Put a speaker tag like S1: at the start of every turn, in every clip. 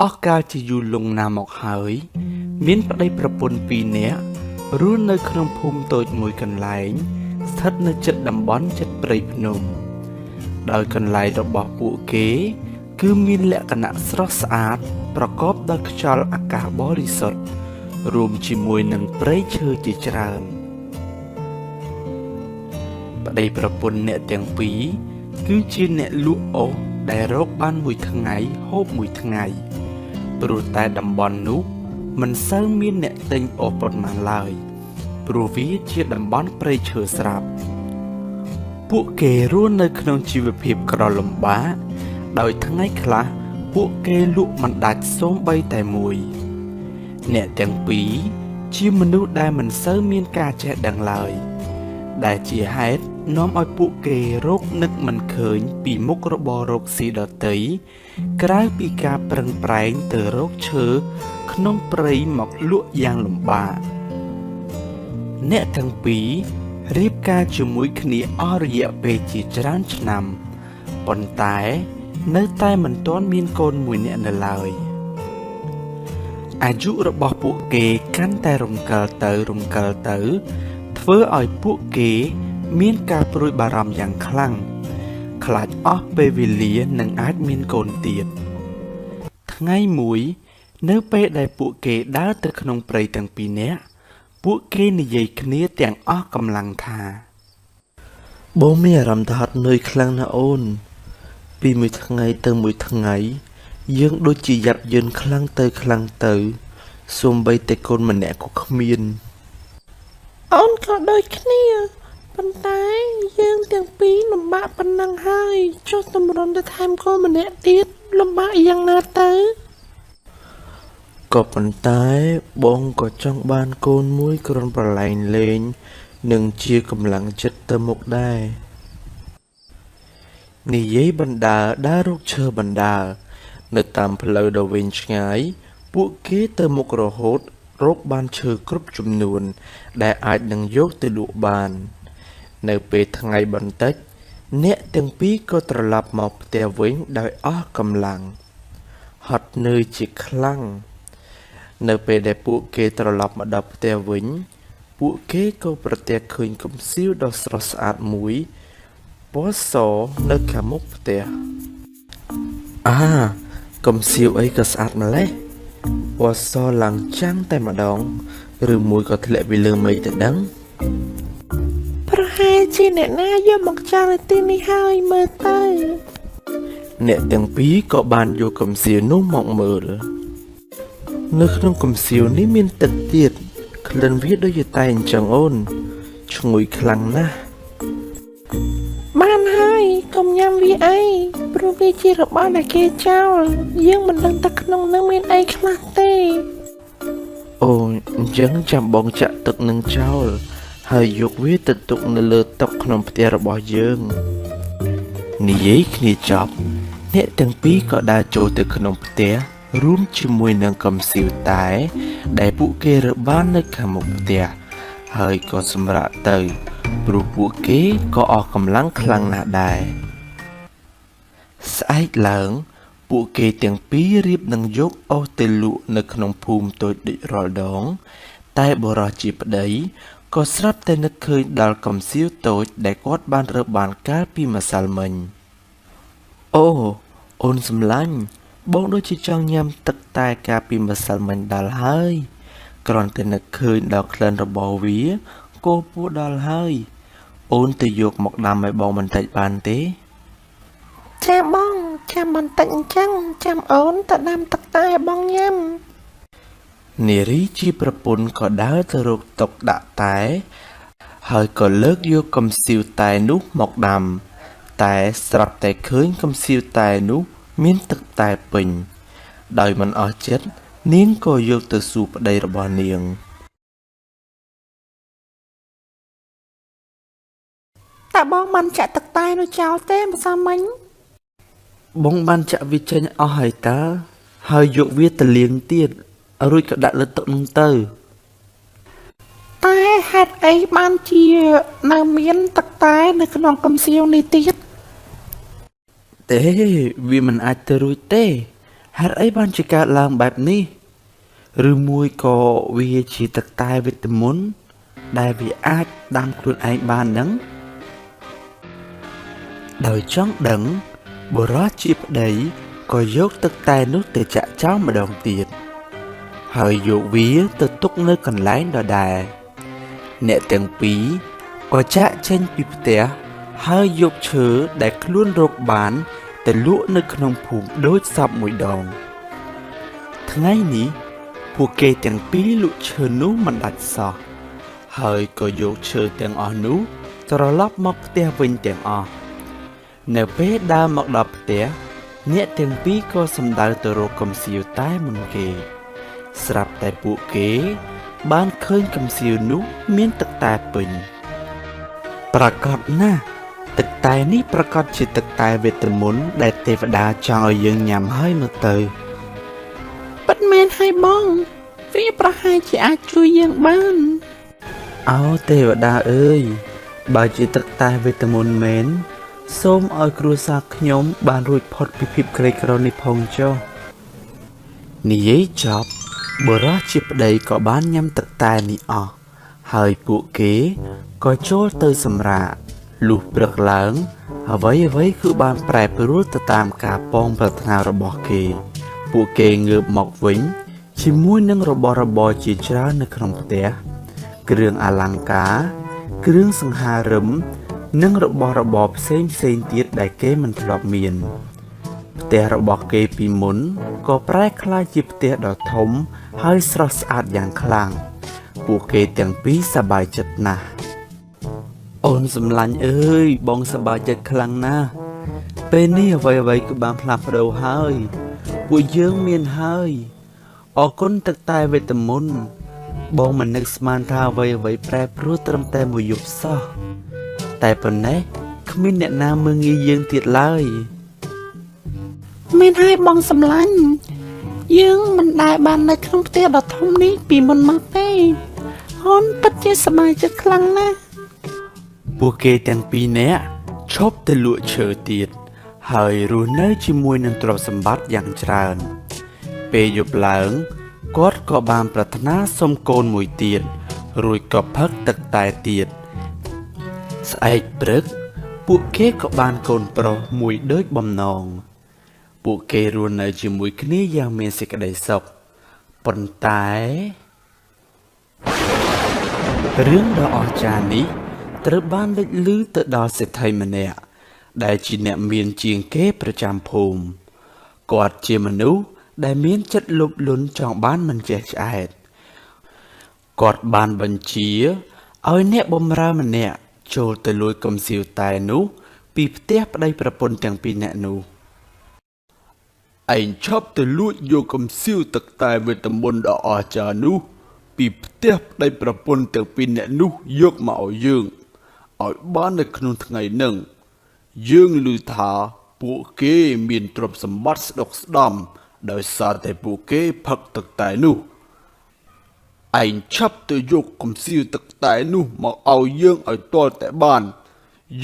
S1: អស់កាលជាយូរលង់ណាស់មកហើយមានប្តីប្រពន្ធពីរនាក់រស់នៅក្នុងភូមិតូចមួយកន្លែងស្ថិតនៅជិតតំបន់ជិតព្រៃភ្នំដោយកន្លែងរបស់ពួកគេគឺមានលក្ខណៈស្រស់ស្អាតប្រកបដោយខ្យល់អាកាសបរិសុទ្ធរួមជាមួយនឹងព្រៃឈើជាច្រើនប្តីប្រពន្ធអ្នកទាំងពីរគឺជាអ្នកលក់អុសដែលរកបានមួយថ្ងៃហូបមួយថ្ងៃព្រោះតែតំបន់នោះមិនសូវមានអ្នកទិញអុសប៉ុន្មានឡើយព្រោះវាជាតំបន់ព្រៃឈើស្រាប់ពួកគេរស់នៅក្នុងជីវភាពក្រលំបាកដោយថ្ងៃខ្លះពួកគេលក់មិនដាច់សូម្បីតែមួយអ្នកទាំងពីរជាមនុស្សដែលមិនសូវមានការចេះដឹងឡើយដែលជាហេតុនាំឲ្យពួកគេរកនឹកមិនឃើញពីមុខរបររកស៊ីដទៃក្រៅពីការប្រឹងប្រែងទៅរកឈើក្នុងព្រៃមកលក់យ៉ាងលំបាកអ្នកទាំងពីររៀបការជាមួយគ្នាអស់រយៈពេលជាច្រើនឆ្នាំប៉ុន្តែនៅតែមិនទាន់មានកូនមួយនាក់នៅឡើយអាយុរបស់ពួកគេកាន់តែរំកិលទៅធ្វើឲ្យពួកគេមានការព្រួយបារម្ភយ៉ាងខ្លាំងខ្លាចអស់ពេលវេលានឹងអាចមានកូនទៀតថ្ងៃមួយនៅពេលដែលពួកគេដើរទៅក្នុងព្រៃទាំងពីរនាក់ពួកគេនិយាយគ្នាទាំងអស់កម្លាំងថាបងមានអារម្មណ៍ថាហត់នឿយខ្លាំងណាស់អូនពីមួយថ្ងៃទៅមួយថ្ងៃយើងដូចជាយ៉ាប់យឺនខ្លាំងទៅសូម្បីតែកូនម្នាក់ក៏គ្មាន
S2: អូនក៏ដូចគ្នាប៉ុន្តែយើងទាំងពីរលំបាកប៉ុណ្ណឹងហើយចុះតម្រុំទៅថែមកូនម្នាក់ទៀតលំបាកយ៉ាងណាទៅ
S1: ក៏ប៉ុន្តែបងក៏ចង់បានកូនមួយគ្រាន់ប្រឡែងលេងនិងជាកម្លាំងចិត្តទៅមុខដែរនិយាយបណ្ដើរដើររកឈើបណ្ដើរនៅតាមផ្លូវដ៏វែងឆ្ងាយពួកគេទៅមុខរហូតរកបានឈើគ្រប់ចំនួនដែលអាចនឹងយកទៅលក់បាននៅពេលថ្ងៃបន្តិចអ្នកទាំងពីរក៏ត្រឡប់មកផ្ទះវិញដោយអស់កម្លាំងហត់នឿយជាខ្លាំងនៅពេលដែលពួកគេត្រឡប់មកដល់ផ្ទះវិញពួកគេក៏ប្រទះឃើញកំសៀវដ៏ស្រស់ស្អាតមួយពណ៌សនៅខាងមុខផ្ទះកំសៀវអីក៏ស្អាតម្ល៉េះពណ៌សឡើងចាំងតែម្ដងឬមួយក៏ធ្លាក់ពីលើមេឃទៅដឹង
S2: ប្រហែលជាអ្នកណាយកមកចោលនៅទីនេះហើយមើលទៅ
S1: អ្នកទាំងពីរក៏បានយកកំសៀវនោះមកមើលនៅក្នុងកំសៀវនេះមានទឹកទៀតក្លិនវាដូចជាតែអញ្ចឹងអូនឈ្ងុយខ្លាំងណាស់
S2: បានហើយកុំញ៉ាំវាអីព្រោះវាជារបស់ដែលគេចោលយើងមិនដឹងថាក្នុងនោះមានអីខ្លះទេ
S1: អូអញ្ចឹងចាំបងចាក់ទឹកនឹងចោលហើយយកវាទៅទុកនៅលើតុក្នុងផ្ទះរបស់យើងនិយាយគ្នាចប់អ្នកទាំងពីរក៏ដើរចូលទៅក្នុងផ្ទះរួមជាមួយនឹងកំសៀវតែដែលពួកគេរើបាននៅខាងមុខផ្ទះហើយក៏សម្រាកទៅព្រោះពួកគេក៏អស់កម្លាំងខ្លាំងណាស់ដែរស្អែកឡើងពួកគេទាំងពីររៀបនឹងយកអុសទៅលក់នៅក្នុងភូមិតូចដូចរាល់ដងតែបុរសជាប្តីក៏ស្រាប់តែនឹកឃើញដល់កំសៀវតូចដែលគាត់បានរើបានកាលពីម្សិលមិញអូនសំឡាញ់បងដូចជាចង់ញ៉ាំទឹកតែកាលពីម្សិលមិញដល់ហើយគ្រាន់តែនឹកឃើញដល់ក្លិនរបស់វាក៏ពោះដល់ហើយអូនទៅយកមកដាំឲ្យបងបន្តិចបានទេ
S2: ចាបងចាំបន្តិចអញ្ចឹងចាំអូនទៅដាំទឹកតែឲ្យបងញ៉ាំ
S1: នារីជាប្រពន្ធក៏ដើរទៅរកតុដាក់តែហើយក៏លើកយកកំសៀវតែនោះមកដាំតែស្រាប់តែឃើញកំសៀវតែនោះមានទឹកតែពេញដោយមិនអស់ចិត្តនាងក៏យកទៅសួរប្តីរបស់នាង
S2: តើបងបានចាក់ទឹកតែនោះចោលទេម្សិលមិញ
S1: បងបានចាក់វាចេញអស់ហើយតើហើយយកវាទៅលាងទៀតរួចក៏ដាក់លើតុនោះទៅ
S2: តែហេតុអីបានជានៅមានទឹកតែនៅក្នុងកំសៀវនេះទៀត
S1: ទេវាមិនអាចទៅរួចទេ ហេតុអីបានជាកើតឡើងបែបនេះឬមួយក៏វាជាទឹកតែវីតាមីនដែលវាអាចដាំខ្លួនឯងបាននឹងដោយចង់ដឹងបុរសជាប្តីក៏យកទឹកតែនោះទៅចាក់ចោលម្ដងទៀតហើយយកវាទៅទុកនៅកន្លែងដដែលអ្នកទាំងពីរក៏ចាក់ចេញពីផ្ទះហើយយកឈើដែលខ្លួនរកបានទៅលក់នៅក្នុងភូមិដូចសពមួយដងថ្ងៃនេះពួកគេទាំងពីរលក់ឈើនោះមិនដាច់សោះហើយក៏យកឈើទាំងអស់នោះត្រឡប់មកផ្ទះវិញទាំងអស់នៅពេលដើរមកដល់ផ្ទះអ្នកទាំងពីរក៏សម្ដៅទៅរកកំសៀវតែមុនគេស្រាប់តែពួកគេបានឃើញកំសៀវនោះមានទឹកតែពេញប្រកបណាស់ទឹកតែនេះប្រកាសជាទឹកតែវេទមន្តដែលទេវតាចង់ឲ្យយើងញ៉ាំហើយមើលទៅ
S2: ពិតមែនហើយបងវាប្រហែលជាអាចជួយយើងបាន
S1: អោទេវតាអើយបើជាទឹកតែវេទមន្តមែនសូមឲ្យគ្រួសារខ្ញុំបានរួចផុតពីភាពក្រីក្រនេះផងចុះនិយាយចប់បុរសជាប្តីក៏បានញ៉ាំទឹកតែនេះអស់ហើយពួកគេក៏ចូលទៅសម្រាកលុះព្រឹកឡើងអ្វីគឺបានប្រែប្រួលទៅតាមការប៉ងប្រាថ្នារបស់គេពួកគេងើបមកវិញជាមួយនឹងរបស់របរជាច្រើននៅក្នុងផ្ទះគ្រឿងអលង្ការគ្រឿងសង្ហារិមនិងរបស់របរផ្សេងទៀតដែលគេមិនធ្លាប់មានផ្ទះរបស់គេពីមុនក៏ប្រែក្លាយជាផ្ទះដ៏ធំហើយស្រស់ស្អាតយ៉ាងខ្លាំងពួកគេទាំងពីរសប្បាយចិត្តណាស់អូនសម្លាញ់អើយបងសប្បាយចិត្តខ្លាំងណាស់ពេលនេះអ្វីគឺបានផ្លាស់ប្ដូរហើយពួកយើងមានហើយអរគុណទឹកតែវេទមន្តបងមិននឹកស្មានថាអ្វីប្រែប្រួលត្រឹមតែមួយយប់សោះតែប៉ុណ្ណេះគ្មានអ្នកណាមើលងាយយើងទៀតឡើយ
S2: មែនហើយបងសម្លាញ់យើងមិនដែលបាននៅក្នុងផ្ទះដ៏ធំនេះពីមុនមកទេអូនពិតជាសប្បាយចិត្តខ្លាំងណាស់
S1: ពួកគេទាំងពីរនាក់ឈប់ទៅលក់ឈើទៀតហើយរស់នៅជាមួយនឹងទ្រព្យសម្បត្តិយ៉ាងច្រើនពេលយប់ឡើងគាត់ក៏បានប្រាថ្នាសុំកូនមួយទៀតរួចក៏ផឹកទឹកតែទៀតស្អែកព្រឹកពួកគេក៏បានកូនប្រុសមួយដូចបំណងពួកគេរស់នៅជាមួយគ្នាយ៉ាងមានសេចក្តីសុខប៉ុន្តែរឿងដ៏អស្ចារ្យនេះត្រូវបានលេចឮទៅដល់សេដ្ឋីម្នាក់ដែលជាអ្នកមានជាងគេប្រចាំភូមិគាត់ជាមនុស្សដែលមានចិត្តលោភលន់ចង់បានមិនចេះឆ្អែតគាត់បានបញ្ជាឲ្យអ្នកបម្រើម្នាក់ចូលទៅលួចកំសៀវតែនោះពីផ្ទះប្តីប្រពន្ធទាំងពីរនាក់នោះឯងឈប់ទៅលួចយកកំសៀវទឹកតែវេទមន្តដ៏អស្ចារ្យនោះពីផ្ទះប្តីប្រពន្ធទាំងពីរនាក់នោះយកមកឲ្យយើងឲ្យបាននៅក្នុងថ្ងៃនឹងយើងឮថាពួកគេមានទ្រព្យសម្បត្តិស្ដុកស្ដំដោយសារតែពួកគេផឹកទឹកតែនោះឯងឆាប់ទៅយកកំសៀវទឹកតែនោះមកឲ្យយើងឲ្យទាល់តែបាន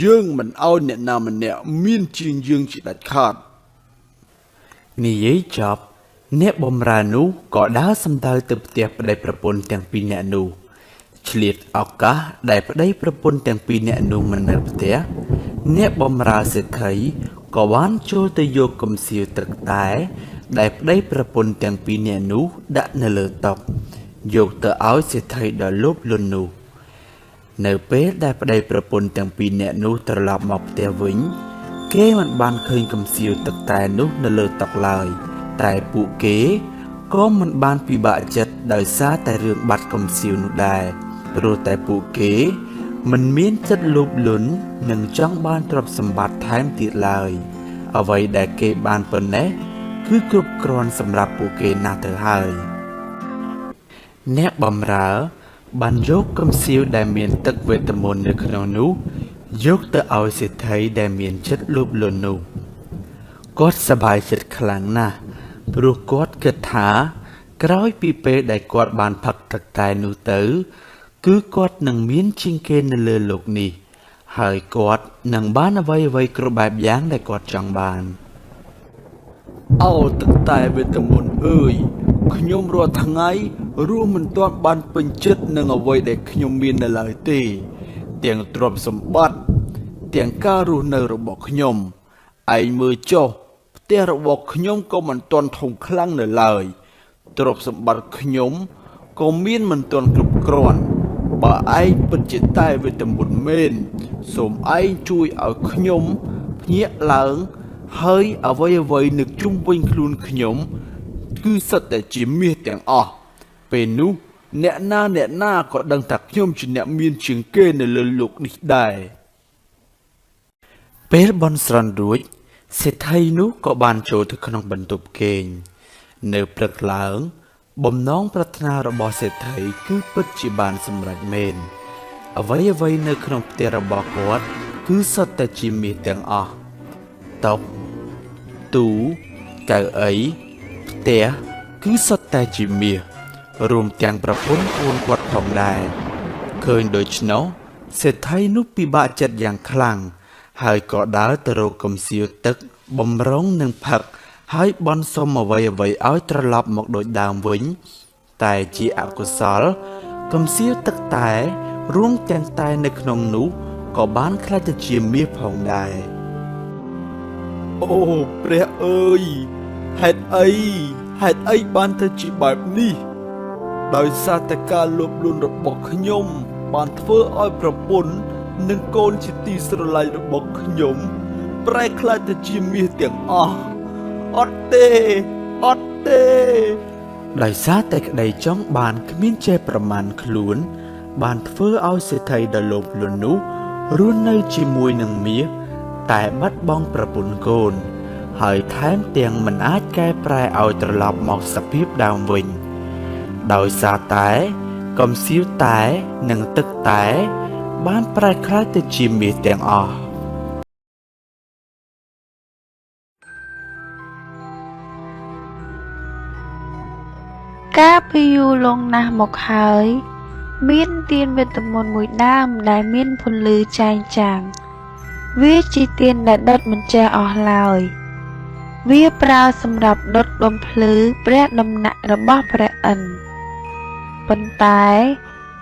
S1: យើងមិនឲ្យអ្នកណាម្នាក់មានជាងយើងជាដាច់ខាតនិយាយចប់អ្នកបម្រើនោះក៏ដើរសំដៅទៅផ្ទះប្តីប្រពន្ធទាំងពីរនាក់នោះឆ្លៀតឱកាសដែលប្តីប្រពន្ធទាំងពីរនាក់នោះមិននៅផ្ទះអ្នកបម្រើសេដ្ឋីក៏បានចូលទៅយកកំសៀវទឹកតែដែលប្តីប្រពន្ធទាំងពីរនាក់នោះដាក់នៅលើតុយកទៅឲ្យសេដ្ឋីដ៏លោភលន់នោះនៅពេលដែលប្តីប្រពន្ធទាំងពីរនាក់នោះត្រឡប់មកផ្ទះវិញគេមិនបានឃើញកំសៀវទឹកតែនោះនៅលើតុឡើយតែពួកគេក៏មិនបានពិបាកចិត្តដោយសារតែរឿងបាត់កំសៀវនោះដែរព្រោះតែពួកគេមិនមានចិត្តលោភលន់និងចង់បានទ្រព្យសម្បត្តិថែមទៀតឡើយអ្វីដែលគេបានប៉ុណ្ណេះគឺគ្រប់គ្រាន់សម្រាប់ពួកគេណាស់ទៅហើយអ្នកបម្រើបានយកកំសៀវដែលមានទឹកវេទមន្តនៅក្នុងនោះយកទៅឲ្យសេដ្ឋីដែលមានចិត្តលោភលន់នោះគាត់សប្បាយចិត្តខ្លាំងណាស់ព្រោះគាត់គិតថាក្រោយពីពេលដែលគាត់បានផឹកទឹកតែនោះទៅគឺគាត់នឹងមានជាងគេនៅលើលោកនេះហើយគាត់នឹងបានអ្វីគ្រប់បែបយ៉ាងដែលគាត់ចង់បាន អោទឹកតែវេទមន្តអើយខ្ញុំរាល់ថ្ងៃរួមមិនទាន់បានពេញចិត្តនឹងអ្វីដែលខ្ញុំមាននៅឡើយទេទាំងទ្រព្យសម្បត្តិទាំងការរស់នៅរបស់ខ្ញុំឯងមើលចុះផ្ទះរបស់ខ្ញុំក៏មិនទាន់ធំខ្លាំងនៅឡើយទ្រព្យសម្បត្តិខ្ញុំក៏មានមិនទាន់គ្រប់គ្រាន់បើឯងពិតជាតែវេទមន្តមែនសូមឯងជួយឲ្យខ្ញុំភ្ញាក់ឡើងហើយអ្វីនៅជុំវិញខ្លួនខ្ញុំគឺសុទ្ធតែជាមាសទាំងអស់ពេលនោះអ្នកណាក៏ដឹងថាខ្ញុំជាអ្នកមានជាងគេនៅលើលោកនេះដែរពេលបន់ស្រន់រួចសេដ្ឋីនោះក៏បានចូលទៅក្នុងបន្ទប់គេងនៅព្រឹកឡើងបំណងប្រាថ្នារបស់សេដ្ឋីគឺពិតជាបានសម្រេចមែនអ្វីនៅក្នុងផ្ទះរបស់គាត់គឺសុទ្ធតែជាមាសទាំងអស់តុទូកៅអីផ្ទះគឺសុទ្ធតែជាមាសរួមទាំងប្រពន្ធកូនគាត់ផងដែរឃើញដូច្នោះសេដ្ឋីនោះពិបាកចិត្តយ៉ាងខ្លាំងហើយក៏ដើរទៅរកកំសៀវទឹកបំរុងនឹងផឹកហើយបន់សុំអ្វីឲ្យត្រឡប់មកដូចដើមវិញតែជាអកុសលកំសៀវទឹកតែរួមទាំងតែនៅក្នុងនោះក៏បានខ្លាចទៅជាមាសផងដែរអូព្រះអើយហេតុអីបានទៅជាបែបនេះដោយសារតែការលោភលន់របស់ខ្ញុំបានធ្វើឲ្យប្រពន្ធនិងកូនជាទីស្រឡាញ់របស់ខ្ញុំប្រែខ្លាចទៅជាមាសទាំងអស់អត់ទេដោយសារតែក្តីចង់បានគ្មានចេះប្រមាណខ្លួនបានធ្វើឲ្យសេដ្ឋីដ៏លោភលន់នោះរស់នៅជាមួយនឹងមាសតែបាត់បង់ប្រពន្ធកូនហើយថែមទាំងមិនអាចកែប្រែឲ្យត្រឡប់មកសភាពដើមវិញដោយសារតែកំសៀវតែនិងទឹកតែបានប្រែក្លាយទៅជាមាសទាំងអស់
S3: កាលពីយូរលង់ណាស់មកហើយមានទៀនវេទមន្តមួយដើមដែលមានពន្លឺចែងចាំងវាជាទៀនដែលដុតមិនចេះអស់ឡើយវាប្រើសម្រាប់ដុតបំភ្លឺព្រះដំណាក់របស់ព្រះឥន្ទប៉ុន្តែ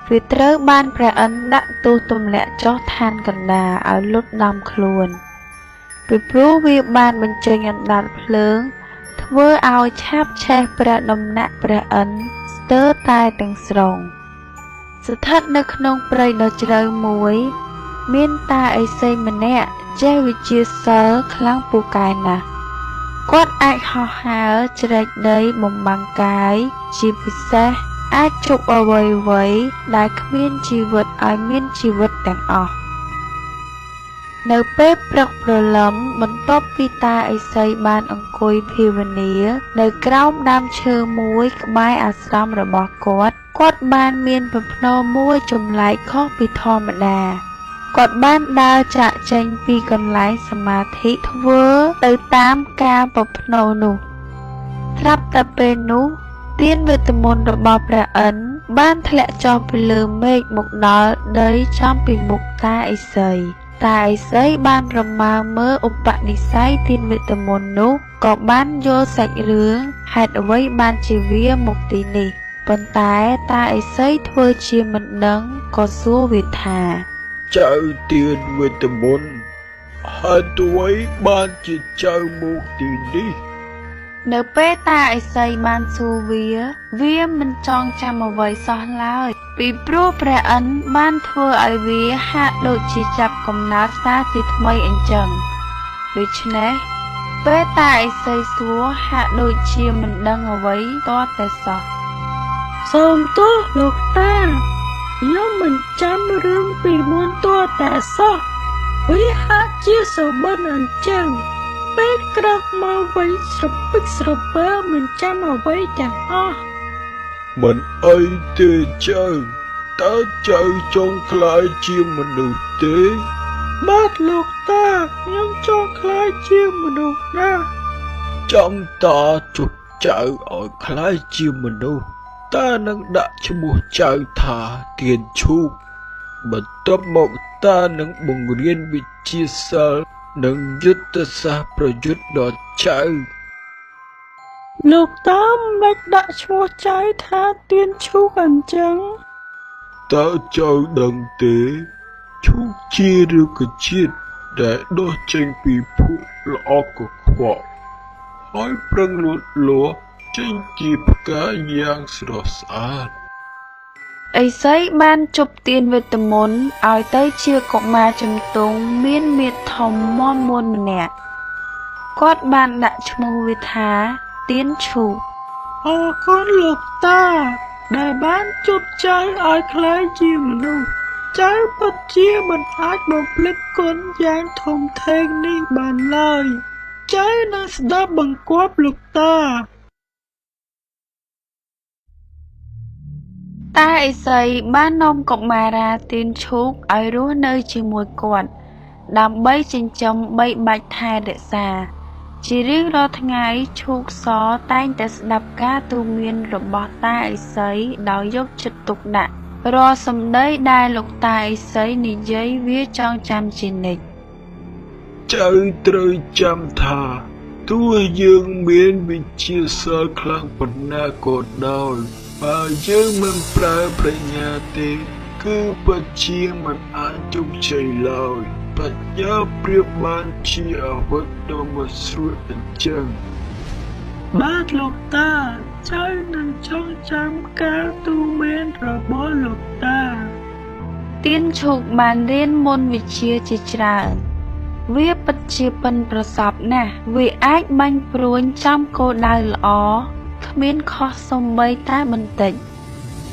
S3: វាត្រូវបានព្រះឥន្ទដាក់ទោសទម្លាក់ចុះឋានកណ្ដាលឲ្យលុតដំខ្លួនពីព្រោះវាបានបញ្ចេញអណ្ដាតភ្លើងធ្វើឲ្យឆាបឆេះព្រះដំណាក់ព្រះឥន្ទស្ទើរតែទាំងស្រុងស្ថិតនៅក្នុងព្រៃដ៏ជ្រៅមួយមានតាឥសីម្នាក់ចេះវិជាសិលខ្លាំងពូកែណាស់គាត់អាចហោះហើរជ្រែកដីបំបាំងកាយជាពិសេសអាចជប់អ្វីដែលគ្មានជីវិតឲ្យមានជីវិតទាំងអស់នៅពេលព្រឹកព្រលឹមបន្ទាប់ពីតាឥសីបានអង្គុយភាវនានៅក្រោមដើមឈើមួយក្បែរអាស្រមរបស់គាត់បានមានប្រផ្នូលមួយចម្លែកខុសពីធម្មតាគាត់បានដើរចាកចេញពីកន្លែងសមាធិធ្វើទៅតាមការប្រផ្នូលនោះស្រាប់តែពេលនោះទៀនវេទមន្តរបស់ព្រះឥន្ទបានធ្លាក់ចុះពីលើមេឃមកដល់ដីចំពីមុខតាឥសីតាឥសីបានប្រមាណមើលឧបនិស្ស័យទៀនវេទមន្តនោះក៏បានយល់សាច់រឿងហេតុអ្វីបានជាវាមកទីនេះប៉ុន្តែតាឥសីធ្វើជាមិនដឹងក៏សួរវាថា
S4: ចៅទៀនវេទមន្តហេតុអ្វីបានជាចៅមកទីនេះ
S3: នៅពេលតាឥសីបានសួរវាមិនចង់ចាំអ្វីសោះឡើយពីព្រោះព្រះឥន្ទបានធ្វើឲ្យវាហាក់ដូចជាចាប់កំណើតសារជាថ្មីអញ្ចឹងដូច្នេះពេលតាឥសីសួរហាក់ដូចជាមិនដឹងអ្វីទាល់តែសោះ
S2: សូមទោសលោកតាខ្ញុំមិនចាំរឿងពីមុនទាល់តែសោះវាហាក់ជាសុបិនអញ្ចឹងពេលក្រោកមកវិញស្រពិចស្រពិលមិនចាំអ្វីទាំងអស់
S4: មិនអីទេចៅតើចៅចង់ខ្លាយជាមនុស្សទេ
S2: បាទលោកតាខ្ញុំចង់ខ្លាយជាមនុស្សណាស់
S4: ចង់តាជប់ចៅឲ្យខ្លាយជាមនុស្សតានឹងដាក់ឈ្មោះចៅថាទៀនឈូកបន្ទាប់មកតានឹងបង្រៀនវិជ្ជាសិលនិងយុទ្ធសាស្ត្រប្រយុទ្ធដល់ចៅ
S2: លោកតាមិនដាក់ឈ្មោះចៅថាទៀនឈូកអញ្ចឹង
S4: តើចៅដឹងទេឈូកជាឬក៏ជាតិដែលដុះចេញពីភក់ល្អកខ្វក់ហើយប្រឹងលូតលាស់ចេញជាផ្កាយ៉ាងស្រស់ស្អាត
S3: ឥសីបានជប់ទានវេទមន្តឲ្យទៅជាកុមារជំទង់មានមាឌធំមាំមួនម្នាក់គាត់បានដាក់ឈ្មោះវាថាទៀនឈូក
S2: អរគុណលោកតាដែលបានជប់ចៅឲ្យក្លាយជាមនុស្សចៅពិតជាមិនអាចបំភ្លេចគុណយ៉ាងធំធេងនេះបានឡើយចៅនឹងស្ដាប់បង្គាប់លោកតា
S3: តាឥសីបាននាំកុមារាទៀនឈូកឲ្យរស់នៅជាមួយគាត់ដើម្បីចិញ្ចឹមបីបាច់ថែរក្សាជារៀងរាល់ថ្ងៃឈូកសតែងតែស្ដាប់ការទូន្មានរបស់តាឥសីដោយយកចិត្តទុកដាក់រាល់សម្ដីដែលលោកតាឥសីនិយាយវាចងចាំជានិច្ច
S4: ចៅត្រូវចាំថាទោះយើងមានវិជ្ជាសិលខ្លាំងប៉ុណ្ណាក៏ដោយបើយើងមិនប្រើប្រាជ្ញាទេគឺពិតជាមិនអាចជោគជ័យឡើយបញ្ញាប្រៀបបានជាអាវុធដ៏មិនស្រួលអញ្ចឹង
S2: បាទលោកតាចៅនឹងចងចាំការទូន្មានរបស់លោកតា
S3: ទៀនឈូកបានរៀនមន្តវិជ្ជាជាច្រើនវាពិតជាប៉ិនប្រសប់ណាស់វាអាចបាញ់ព្រួញចំគោលដៅល្អគ្មានខុសសូម្បីតែបន្តិច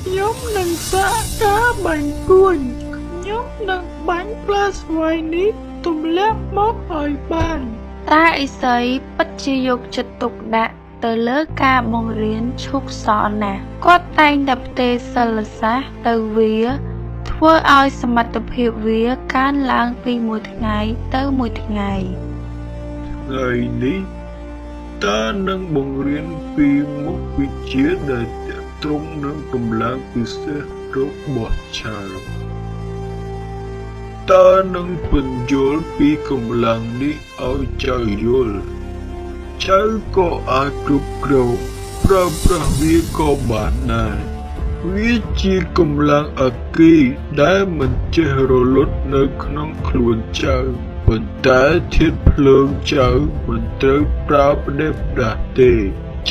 S2: ខ្ញុំនឹងសាកការបាញ់គួនខ្ញុំនឹងបាញ់ផ្លែស្វាយនេះទម្លាក់មកឲ្យបាន
S3: តាឥសីពិតជាយកចិត្តទុកដាក់ទៅលើការបង្រៀនឈូកសណាស់គាត់តែងតែផ្ទេរសិលសាស្ត្រទៅវាធ្វើឲ្យសមត្ថភាពវាកើនឡើងពីមួយថ្ងៃទៅមួយថ្ងៃ
S4: ថ្ងៃនេះតើនឹងបង្រៀនពីមុខវិជ្ជាដែលទាក់ទងនឹងកម្លាំងពិសេសរបស់ចៅតើនឹងពន្យល់ពីកម្លាំងនេះឲ្យចៅយល់ចៅក៏អាចគ្រប់គ្រងប្រើប្រាស់វាក៏បានដែរវាជាកម្លាំងអគ្គិដែលមិនចេះរលត់នៅក្នុងខ្លួនចៅប៉ុន្តែធាតុភ្លើងចៅមិនត្រូវប្រើផ្ដេសផ្ដាស់ទេ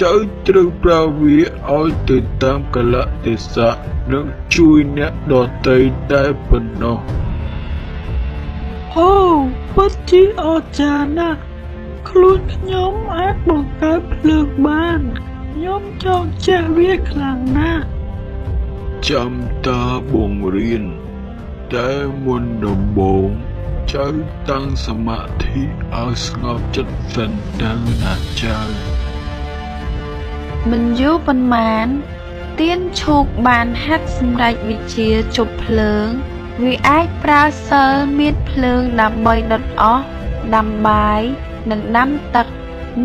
S4: ចៅត្រូវប្រើវាឲ្យទៅតាមកលៈទេសៈនិងជួយអ្នកដទៃតែប៉ុណ្ណោះ
S2: អូពិតជាអស្ចារ្យណាស់ខ្លួនខ្ញុំអាចបង្កើតភ្លើងបានខ្ញុំចង់ចេះវាខ្លាំងណាស់
S4: ចាំតាបង្រៀនតែមុនដំបូងចៅតាំងសមាធិឲ្យស្ងប់ចិត្តសិនទៅណាចៅ
S3: មិនយូរប៉ុន្មានទៀនឈូកបានហាត់សម្រេចវិជ្ជាជប់ភ្លើងវាអាចប្រើសិលមានភ្លើងដើម្បីដុតអស់ដាំបាយនិងដាំទឹក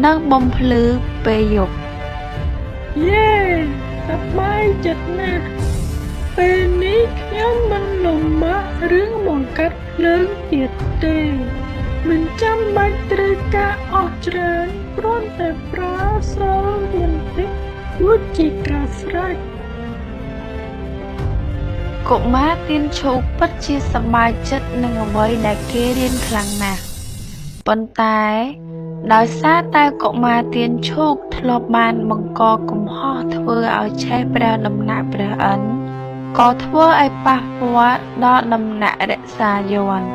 S3: និងបំភ្លឺពេលយប់
S2: យេសប្បាយចិត្តណាស់ពេលនេះខ្ញុំមិនលំបាករឿងបង្កាត់ភ្លើងទៀតទេមិនចាំបាច់ត្រូវការអស់ច្រើនគ្រាន់តែប្រើសិលបន្តិចរួចជាការស្រេច
S3: កុមារទៀនឈូកពិតជាសប្បាយចិត្តនឹងអ្វីដែលគេរៀនខ្លាំងណាស់ប៉ុន្តែដោយសារតែកុមារទៀនឈូកធ្លាប់បានបង្កកំហុសធ្វើឲ្យឆេះព្រះដំណាក់ព្រះឥន្ទក៏ធ្វើឲ្យប៉ះពាល់ដល់ដំណាក់រក្សាយ័ន្ត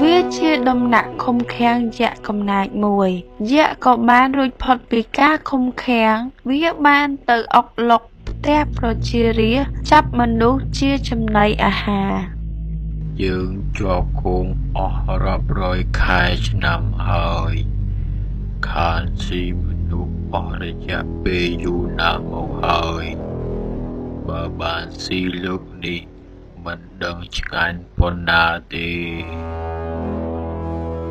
S3: វាជាដំណាក់ឃុំឃាំងយក្សកំណាចមួយយក្សក៏បានរួចផុតពីការឃុំឃាំងវាបានទៅអុកឡុកផ្ទះប្រជារាស្ត្រចាប់មនុស្សជាចំណីអាហារ
S4: យើងជាប់ឃុំអស់រាប់រយខែឆ្នាំហើយខានស៊ីមនុស្សអស់រយៈពេលយូរណាស់មកហើយបើបានស៊ីលោកនេះមិនដឹងឆ្ងាញ់ប៉ុណ្ណាទេ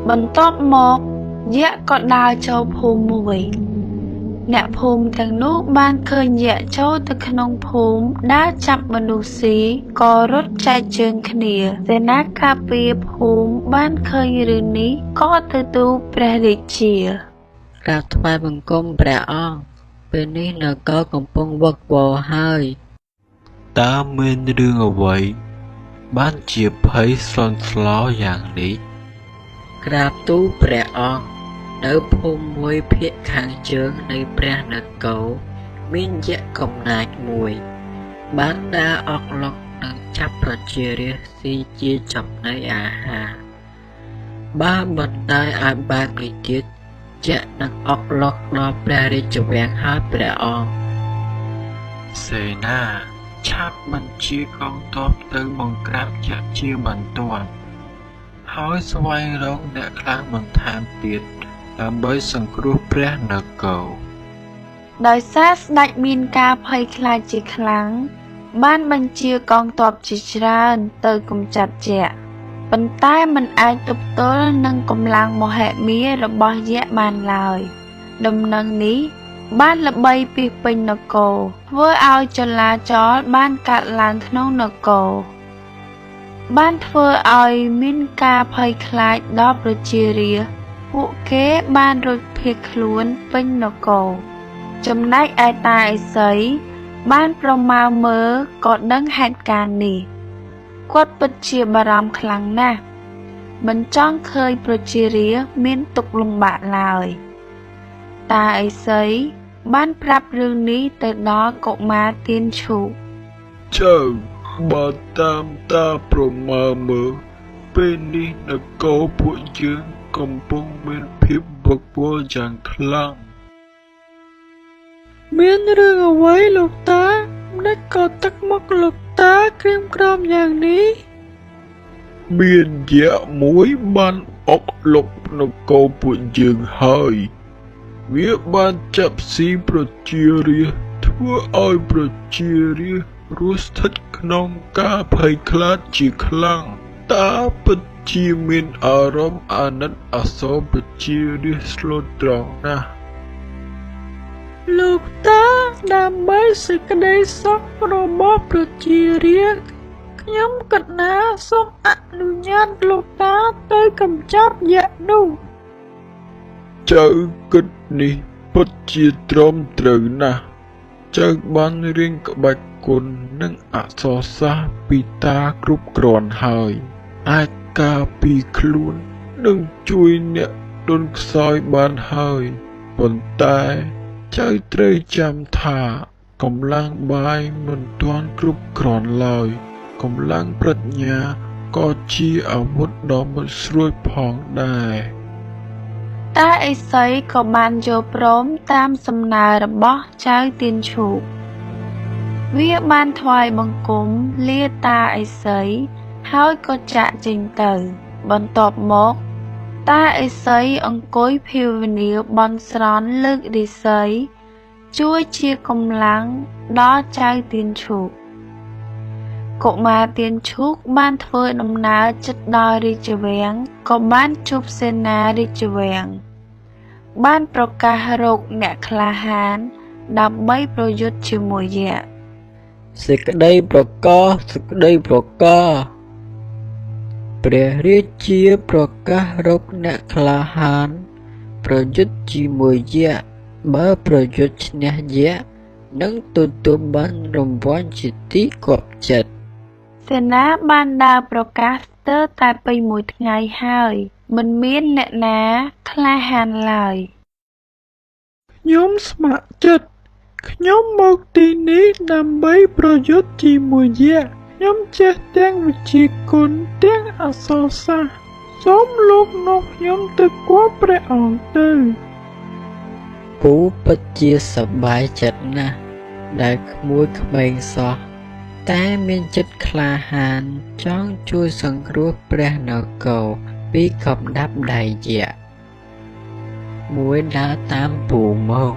S3: បន្ទាប់មកយក្សក៏ដើរចូលភូមិមួយ អ្នកភូមិទាំងនោះបានឃើញយក្សចូលទៅក្នុងភូមិដើរចាប់មនុស្សស៊ីក៏រត់ចែកជើងគ្នាសេនាការពារភូមិបានឃើញរឿងនេះក៏ទៅទូលព្រះរាជា
S5: ក្រាបថ្វាយបង្គំព្រះអង្គពេលនេះនគរកំពុងវឹកវរហើយ
S4: តើមានរឿងអ្វីបានជាភ័យស្លន់ស្លោយ៉ាងនេះ
S5: ក្រាបទូលព្រះអង្គនៅភូមិមួយភាគខាងជើងនៃព្រះនគរមានយក្សកំណាចមួយបានដើរអុកឡុកនិងចាប់ប្រជារាស្ត្រស៊ីជាចំណីអាហារបើបណ្ដាលឲ្យបែបនេះទៀតយក្សនឹងអុកឡុកដល់ព្រះរាជវាំងហើយព្រះអង្គ
S4: សេនាឆាប់បញ្ជាកងទ័ពទៅបង្ក្រាបយក្សជាបន្ទាន់ហើយស្វែងរកអ្នកខ្លាំងបន្ថែមទៀតដើម្បីសង្គ្រោះព្រះនគរ
S3: ដោយសារស្ដេចមានការភ័យខ្លាចជាខ្លាំងបានបញ្ជាកងទ័ពជាច្រើនទៅកម្ចាត់យក្សប៉ុន្តែមិនអាចទប់ទល់នឹងកម្លាំងមហិមារបស់យក្សបានឡើយដំណឹងនេះបានល្បីពាសពេញនគរធ្វើឲ្យចលាចលបានកាត់ឡើងក្នុងនគរបានធ្វើឲ្យមានការភ័យខ្លាចដល់ប្រជារាស្ត្រពួកគេបានរួចភៀសខ្លួនពេញនគរចំណែកឯតាឥសីបានប្រមាលមើលក៏ដឹងហេតុការណ៍នេះគាត់ពិតជាបារម្ភខ្លាំងណាស់មិនចង់ឃើញប្រជារាស្ត្រមានទុក្ខលំបាកឡើយតាឥសីបានប្រាប់រឿងនេះទៅដល់កុមារទៀនឈូក
S4: ចៅបើតាមតាប្រមាលមើលពេលនេះនគរពួកយើងកំពុងមានភាពវឹកវរយ៉ាងខ្លាំង
S2: មានរឿងអ្វីលោកតាម្ដេចក៏ទឹកមុខលោកតាក្រៀមក្រំយ៉ាងនេះ
S4: មានយក្សមួយបានអុកលុកនគរពួកយើងហើយវាបានចាប់ស៊ីប្រជារាស្ត្រធ្វើឲ្យប្រជារាស្ត្ររស់ស្ថិតក្នុងការភ័យខ្លាចជាខ្លាំងតើពិតជាមានអារម្មណ៍អាណិតអាសូរប្រជារាស្ត្រស្លូតត្រង់ណាស់
S2: លោកតាដើម្បីសេចក្តីសុខរបស់ប្រជារាស្ត្រខ្ញុំកណាសូមអនុញ្ញាតលោកតាទៅកម្ចាត់យក្សនោះ
S4: ចៅគិតនេះពិតជាត្រឹមត្រូវណាស់ចៅបានរៀនក្បាច់គុណនិងអក្សរសាស្ត្រពីតាគ្រប់គ្រាន់ហើយអាចការពារខ្លួននិងជួយអ្នកទន់ខ្សោយបានហើយប៉ុន្តែចៅត្រូវចាំថាកម្លាំងបាយមិនទាន់គ្រប់គ្រាន់ឡើយកម្លាំងប្រាជ្ញាក៏ជាអាវុធដ៏មិនស្រួលផងដែរ
S3: តាឥសីក៏បានយល់ព្រមតាមសំណើរបស់ចៅទៀនឈូកវាបានថ្វាយបង្គំលាតាឥសីហើយក៏ចាក់ចេញទៅបន្ទាប់មកតាឥសីអង្គុយភាវនាបន់ស្រន់លើករាសីជួយជាកម្លាំងដល់ចៅទៀនឈូកកុមារទៀនឈូកបានធ្វើដំណើរជិតដល់រាជវាំងក៏បានជួបសេនារាជវាំងបានប្រកាសរកអ្នកក្លាហានដើម្បីប្រយុទ្ធជាមួយយក្ស
S5: សេចក្តីប្រកាសសេចក្តីប្រកាសព្រះរាជាប្រកាសរកអ្នកក្លាហានប្រយុទ្ធជាមួយយក្សបើប្រយុទ្ធឈ្នះយក្សនឹងទទួលបានរង្វាន់ជាទីគប់ចិត្ត
S3: សេនាបានដើរប្រកាសស្ទើរតែពេញមួយថ្ងៃហើយមិនមានអ្នកណាក្លាហានឡើយ
S2: ខ្ញុំស្ម័គ្រចិត្តខ្ញុំមកទីនេះដើម្បីប្រយុទ្ធជាមួយយក្សខ្ញុំចេះទាំងវិជ្ជាគុណទាំងអក្សរសាស្ត្រសូមលោកនោះខ្ញុំទៅគប់ព្រះអង្គទៅ
S5: ពូពិតជាសប្បាយចិត្តណាស់ដែលក្មួយក្មេងសោះតែមានចិត្តក្លាហានចង់ជួយសង្គ្រោះព្រះនគរពីកំដាប់ដៃយក្សមួយដើរតាមពូមក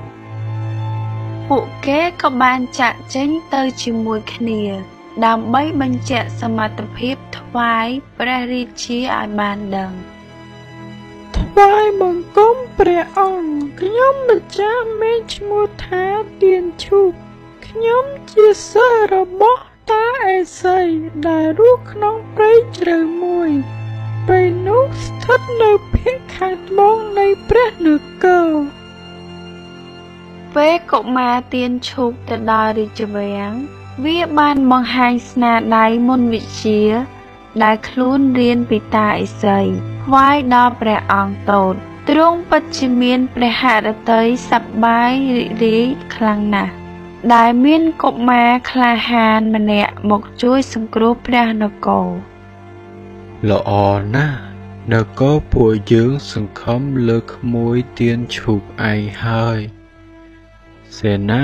S3: ពួកគេក៏បានចាក់ចេញទៅជាមួយគ្នាដើម្បីបញ្ជាក់សមត្ថភាពថ្វាយព្រះរាជាឲ្យបានដឹង
S2: ថ្វាយបង្គំព្រះអង្គខ្ញុំម្ចាស់មានឈ្មោះថាទៀនឈូកខ្ញុំជាសិស្សរបស់តាឥសីដែលរស់ក្នុងព្រៃជ្រៅមួយព្រៃនោះស្ថិតនៅភាគខាងត្បូងនៃព្រះនគរ
S3: ពេលកុមារទានឈូកទៅដល់រាជវាំងវាបានបង្ហាញស្នាដៃមន្តវិជ្ជាដែលខ្លួនរៀនពីតាឥសីថ្វាយដល់ព្រះអង្គទតទ្រង់ពិតជាមានព្រះហឫទ័យសប្បាយរីករាយខ្លាំងណាស់ដែលមានកុមារក្លាហានម្នាក់មកជួយសង្គ្រោះព្រះនគរ
S4: ល្អណាស់នគរពួកយើងសង្ឃឹមលើក្មួយទៀនឈូកឯងហើយសេនា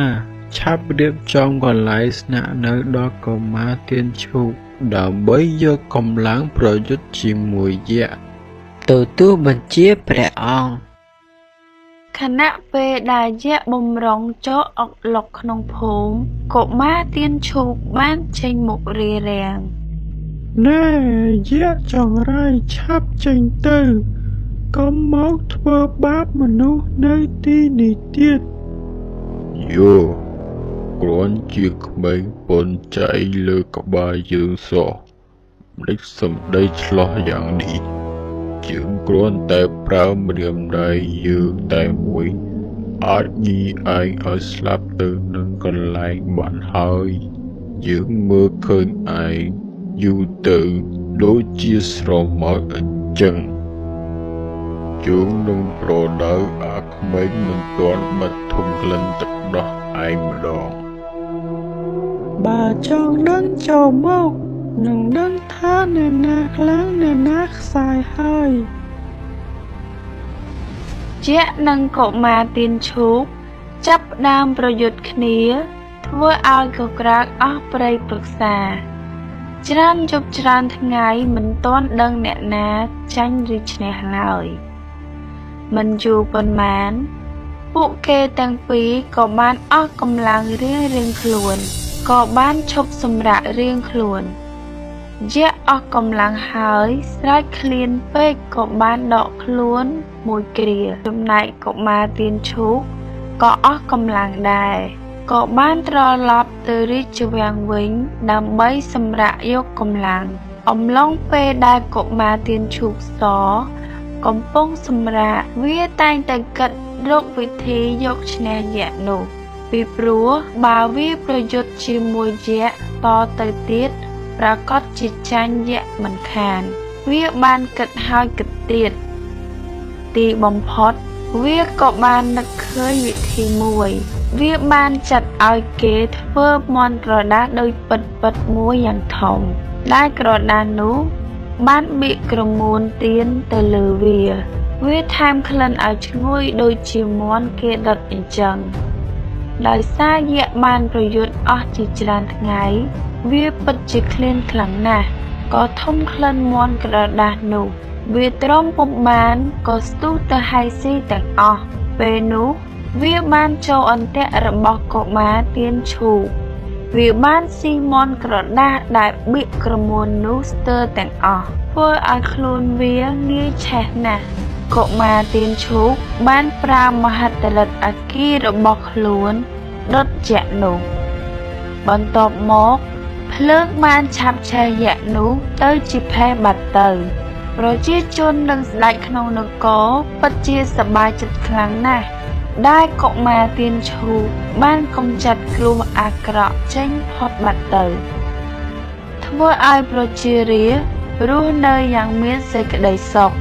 S4: ឆាប់រៀបចំកន្លែងស្នាក់នៅដល់កុមារទៀនឈូកដើម្បីយកកម្លាំងប្រយុទ្ធជាមួយយក្ស
S5: ទទួលបញ្ជាព្រះអង្គ
S3: ខណៈពេលដែលយក្សបំរុងចូលអុកឡុកក្នុងភូមិកុមារទៀនឈូកបានចេញមុខរារាំង
S2: ណែយក្សចង្រៃឆាប់ចេញទៅកុំមកធ្វើបាបមនុស្សនៅទីនេះទៀត
S4: យោគ្រាន់ជាក្មេងប៉ុនចៃលើក្បាលយើងសោះម្ដេចសម្ដីឆ្លោះយ៉ាងនេះយើងគ្រាន់តែប្រើម្រាមដៃយើងតែមួយអាចញីឯងឲ្យស្លាប់ទៅនឹងកន្លែងបានហើយយើងមើលឃើញឯងយូរទៅដូចជាស្រមោចអញ្ចឹងយើងនឹងប្រដៅអាក្មេងមិនទាន់បាត់ធំក្លិនទឹកដោះឯងម្ដង
S2: បើចង់ដឹងចូលមកនឹងដឹងថាអ្នកណាខ្លាំងអ្នកណាខ្សោយហើយ
S3: យក្សនិងកុមារទៀនឈូកចាប់ផ្ដើមប្រយុទ្ធគ្នាធ្វើឲ្យកក្រើកអស់ព្រៃព្រឹក្សាច្រើនយប់ច្រើនថ្ងៃមិនទាន់ដឹងអ្នកណាចាញ់ឬឈ្នះឡើយមិនយូរប៉ុន្មានពួកគេទាំងពីរក៏បានអស់កម្លាំងរៀងខ្លួនក៏បានឈប់សម្រាករៀងខ្លួនយក្សអស់កម្លាំងហើយស្រែកឃ្លានពេកក៏បានដកខ្លួនមួយគ្រាចំណែកកុមារទៀនឈូកក៏អស់កម្លាំងដែរក៏បានត្រឡប់ទៅរាជវាំងវិញដើម្បីសម្រាកយកកម្លាំងអំឡុងពេលដែលកុមារទៀនឈូកសកំពុងសម្រាកវាតែងតែគិតរកវិធីយកឈ្នះយក្សនោះពីព្រោះបើវាប្រយុទ្ធជាមួយយក្សតទៅទៀតប្រកាសជាចាញ់យក្សមិនខានវាបានគិតហើយគិតទៀតទីបំផុតវាក៏បាននឹកឃើញវិធីមួយវាបានចាត់ឲ្យគេធ្វើមន្តក្រដាសដោយពិតមួយយ៉ាងធំដែលក្រដាសនោះបានបៀកក្រមួនទៀនទៅលើវាថែមក្លិនឲ្យឈ្ងុយដូចជាមាន់គេដុតអញ្ចឹងដោយសារយក្សបានប្រយុទ្ធអស់ជាច្រើនថ្ងៃវាពិតជាឃ្លានខ្លាំងណាស់ក៏ធំក្លិនមាន់ក្រដាសនោះវាទ្រាំពុំបានក៏ស្ទុះទៅហើយស៊ីទាំងអស់ពេលនោះវាបានចូលអន្ទាក់របស់កុមារទៀនឈូកវាបានស៊ីមាន់ក្រដាសដែលបៀកក្រមួននោះស្ទើរទាំងអស់ធ្វើឲ្យខ្លួនវាងាយឆេះណាស់កុមារទៀនឈូកបានប្រើមហិទ្ធិឫទ្ធិអគ្គីរបស់ខ្លួនដុតយក្សនោះបន្ទាប់មកភ្លើងបានឆាប់ឆេះយក្សនោះទៅជាផេះបាត់ទៅប្រជាជននិងស្ដេចក្នុងនគរពិតជាសប្បាយចិត្តខ្លាំងណាស់ដែលកុមារទៀនឈូកបានកំចាត់គ្រោះអាក្រក់ចេញផុតបាត់ទៅធ្វើឲ្យប្រជារាស្ត្ររស់នៅយ៉ាងមានសេចក្តីសុខ